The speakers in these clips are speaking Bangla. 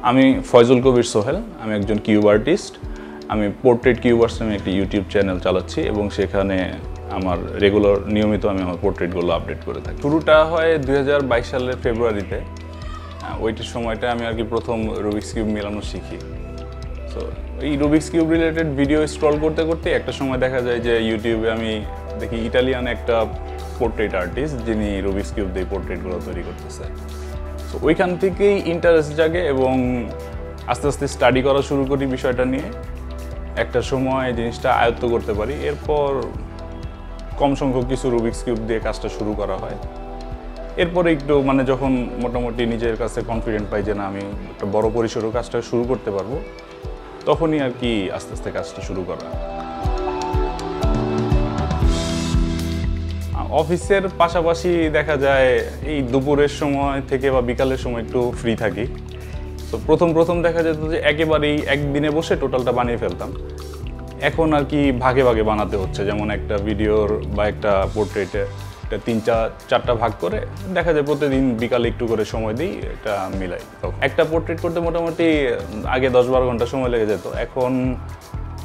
আমি ফয়জুল কবির সোহেল, আমি একজন কিউব আর্টিস্ট। আমি পোর্ট্রেট কিউবার্স নামে একটি ইউটিউব চ্যানেল চালাচ্ছি এবং সেখানে আমার নিয়মিত আমি আমার পোর্ট্রেটগুলো আপডেট করে থাকি। শুরুটা হয় 2022 সালের ফেব্রুয়ারিতে। ওইটার সময়টা আমি আর কি প্রথম রুবিক্স কিউব মেলানো শিখি। সো এই Rubik's cube related video scroll করতে করতে একটা সময় দেখা যায় যে ইউটিউবে আমি দেখি ইটালিয়ান একটা পোর্ট্রেট আর্টিস্ট যিনি রুবিক্স কিউব দিয়ে পোর্ট্রেটগুলো তৈরি করতেছে। সো ওইখান থেকেই ইন্টারেস্ট জাগে এবং আস্তে আস্তে স্টাডি করা শুরু করি বিষয়টা নিয়ে। একটা সময় জিনিসটা আয়ত্ত করতে পারি। এরপর কম সংখ্যক কিছু রুবিক্স কিউব দিয়ে কাজটা শুরু করা হয়। এরপরে একটু যখন মোটামুটি নিজের কাছে কনফিডেন্ট পাই যে না আমি একটা বড় পরিসরের কাজটা শুরু করতে পারবো, তখনই আর কি আস্তে আস্তে কাজটা শুরু করা। অফিসের পাশাপাশি দেখা যায় এই দুপুরের সময় থেকে বা বিকালের সময় একটু ফ্রি থাকি। তো প্রথম দেখা যেত যে একেবারেই একদিনে বসে টোটালটা বানিয়ে ফেলতাম। এখন আর কি ভাগে ভাগে বানাতে হচ্ছে, যেমন একটা ভিডিওর বা একটা পোর্ট্রেটে এটা 3-4টা ভাগ করে দেখা যায় প্রতিদিন বিকালে একটু করে সময় দিই, এটা মিলাই। একটা পোর্ট্রেট করতে মোটামুটি আগে 10-12 ঘন্টা সময় লেগে যেত, এখন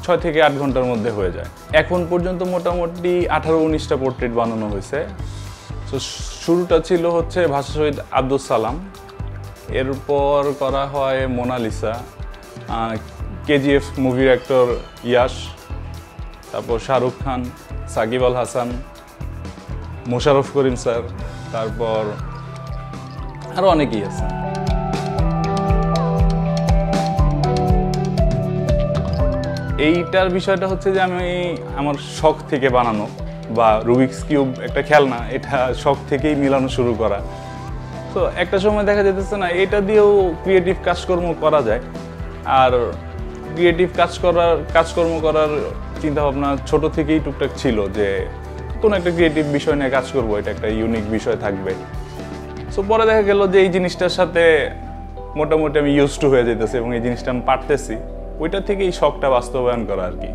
6 থেকে 8 ঘন্টার মধ্যে হয়ে যায়। এখন পর্যন্ত মোটামুটি 18-19টা পোর্ট্রেট বানানো হয়েছে। তো শুরুটা ছিল হচ্ছে ভাষা শহীদ আব্দুল সালাম, এরপর করা হয় মোনালিসা, কেজিএফ মুভির অ্যাক্টর ইয়াশ, তারপর শাহরুখ খান, সাকিব আল হাসান, মোশাররফ করিম স্যার, তারপর আরও অনেকেই আছে। এইটার বিষয়টা হচ্ছে যে আমি আমার শখ থেকে বানানো, বা রুবিক্স কিউব একটা খেলনা, এটা শখ থেকেই মিলানো শুরু করা। তো একটা সময় দেখা যেতেছে না এটা দিয়েও ক্রিয়েটিভ কাজকর্ম করা যায়। আর ক্রিয়েটিভ কাজকর্ম করার চিন্তাভাবনা ছোট থেকেই টুকটাক ছিল যে কোনো একটা ক্রিয়েটিভ বিষয় নিয়ে কাজ করবো, এটা একটা ইউনিক বিষয় থাকবে। সো পরে দেখা গেল যে এই জিনিসটার সাথে মোটামুটি আমি ইউজ টু হয়ে যেতেছি এবং এই জিনিসটা আমি পারতেছি, ওইটা থেকে এই শখটা বাস্তবায়ন করা আর কি।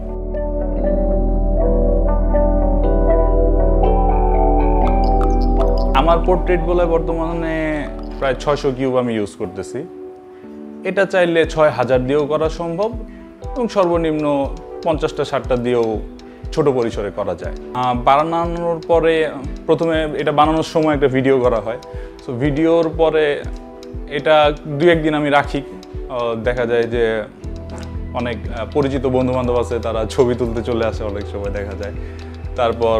আমার পোর্ট্রেটগুলো বর্তমানে প্রায় 600 কিউব আমি ইউজ করতেছি। এটা চাইলে 6000 দিয়েও করা সম্ভব এবং সর্বনিম্ন 50-60টা দিয়েও ছোট পরিসরে করা যায়। বানানোর পরে প্রথমে এটা বানানোর সময় একটা ভিডিও করা হয়। সো ভিডিওর পরে এটা 2-1 দিন আমি রাখি। দেখা যায় যে অনেক পরিচিত বন্ধুবান্ধব আছে, তারা ছবি তুলতে চলে আসে অনেক সময় দেখা যায়। তারপর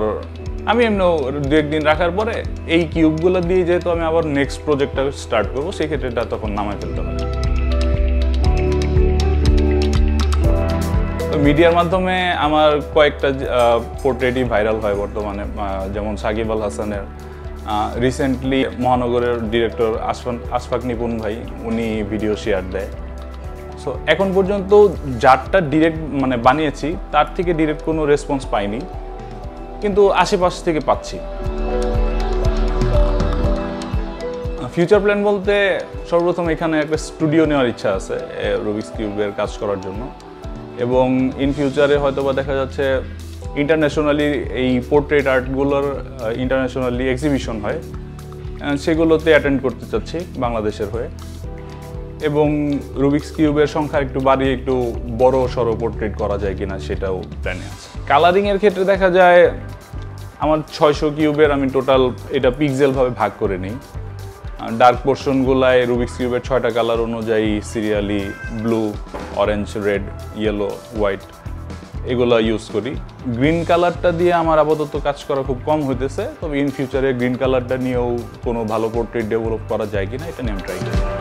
আমি এমনিও 2-1 দিন রাখার পরে এই কিউবগুলো দিয়ে যেহেতু আমি আবার নেক্সট প্রজেক্টটা স্টার্ট করবো, সেই ক্ষেত্রে এটা তখন নামায় ফেলতে হয়। মিডিয়ার মাধ্যমে আমার কয়েকটা পোর্ট্রেটই ভাইরাল হয় বর্তমানে, যেমন সাকিব আল হাসানের। রিসেন্টলি মহানগরের ডিরেক্টর আশফাক নিপুণ ভাই, উনি ভিডিও শেয়ার দেয়। সো এখন পর্যন্ত যারটা ডিরেক্ট বানিয়েছি তার থেকে ডিরেক্ট কোনো রেসপন্স পাইনি, কিন্তু আশেপাশ থেকে পাচ্ছি। ফিউচার প্ল্যান বলতে সর্বপ্রথম এখানে একটা স্টুডিও নেওয়ার ইচ্ছা আছে রুবিক্স কিউবের কাজ করার জন্য, এবং ইন ফিউচারে হয়তো বা দেখা যাচ্ছে ইন্টারন্যাশনালি এই পোর্ট্রেট আর্টগুলোর ইন্টারন্যাশনালি এক্সিবিশন হয়, সেগুলোতে অ্যাটেন্ড করতে চাচ্ছি বাংলাদেশের হয়ে, এবং রুবিক্স কিউবের সংখ্যা একটু বাড়িয়ে একটু বড় সড়ো পোর্ট্রেট করা যায় কিনা সেটাও প্ল্যানে আছে। কালারিংয়ের ক্ষেত্রে দেখা যায় আমার 600 কিউবের আমি টোটাল এটা পিক্সেলভাবে ভাগ করে নিই। ডার্ক পোর্শনগুলায় রুবিক্স কিউবের 6টা কালার অনুযায়ী serially blue, orange, red, yellow, white এগুলো ইউজ করি। গ্রিন কালারটা দিয়ে আমার আপাতত কাজ করা খুব কম হইতেছে, তবে ইন ফিউচারে গ্রিন কালারটা নিয়েও কোনো ভালো পোর্ট্রেট ডেভেলপ করা যায় কিনা এটা নিয়ে আমি ট্রাই করি।